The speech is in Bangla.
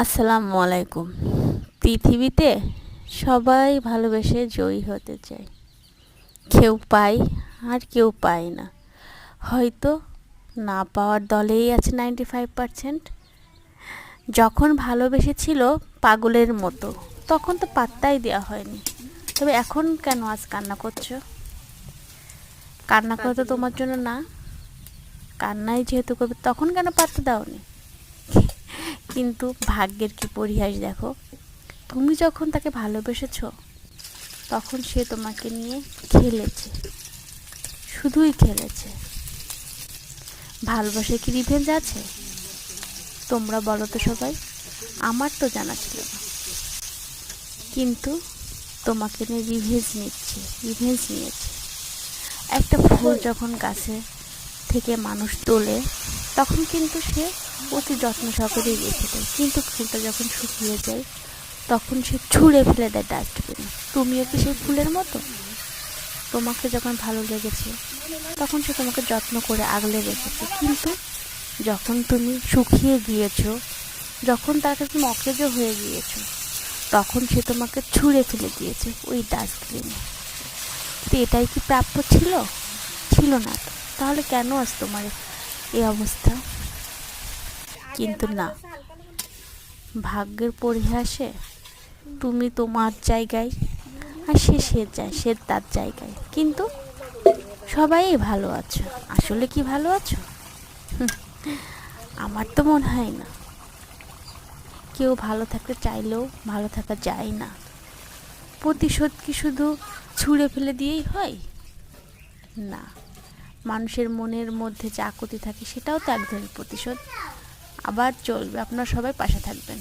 আসসালামু আলাইকুম। পৃথিবীতে সবাই ভালোবেসে জয়ী হতে চায়। কেউ পায় আর কেউ পায় না। হয়তো না পাওয়ার দলেই আছে 95%। যখন ভালোবেসেছিল পাগলের মতো, তখন তো পাত্তাই দেওয়া হয়নি। তবে এখন কেন আজ কান্না করছো? কান্না করা তো তোমার জন্য না। কান্নাই যেহেতু করবে, তখন কেন পাত্তা দাওনি? কিন্তু ভাগ্যের কি পরিহাস দেখো, তুমি যখন তাকে ভালোবেসেছো তখন সে তোমাকে নিয়ে খেলেছে, শুধুই খেলেছে। ভালোবাসায় কি রিভেঞ্জ আছে? তোমরা বলো তো সবাই। আমার তো জানা ছিল না, কিন্তু তোমাকে নিয়ে রিভেঞ্জ নিয়েছে। একটা ফুল যখন গাছে থেকে মানুষ তোলে, তখন কিন্তু সে অতি যত্ন সহকারে রেখে দেয়, কিন্তু ফুলটা যখন শুকিয়ে যায় তখন সে ছুঁড়ে ফেলে দেয় ডাস্টবিনে। তুমিও কি সেই ফুলের মতো? তোমাকে যখন ভালো লেগেছে তখন সে তোমাকে যত্ন করে আগলে রেখেছে, কিন্তু যখন তুমি শুকিয়ে গিয়েছো, যখন তার কাছে তুমি অকেজো হয়ে গিয়েছো, তখন সে তোমাকে ছুঁড়ে ফেলে দিয়েছে ওই ডাস্টবিনে। তো এটাই কি প্রাপ্য ছিল? ছিল না তো। তাহলে কেন আজ তোমার এই অবস্থা? কিন্তু না, ভাগ্যের পরিহাসে তুমি তোমার জায়গায় আর সে তার জায়গায়, কিন্তু সবাই ভালো আছো। আসলে কি ভালো আছো? আমার তো মনে হয় না। কেউ ভালো থাকতে চাইলেও ভালো থাকা যায় না। প্রতিশোধ কি শুধু ছুঁড়ে ফেলে দিয়েই হয়? না, মানুষের মনের মধ্যে যে আকুতি থাকে সেটাও তো এক ধরনের প্রতিশোধ। আবার চলবে, আপনারা সবাই পাশে থাকবেন।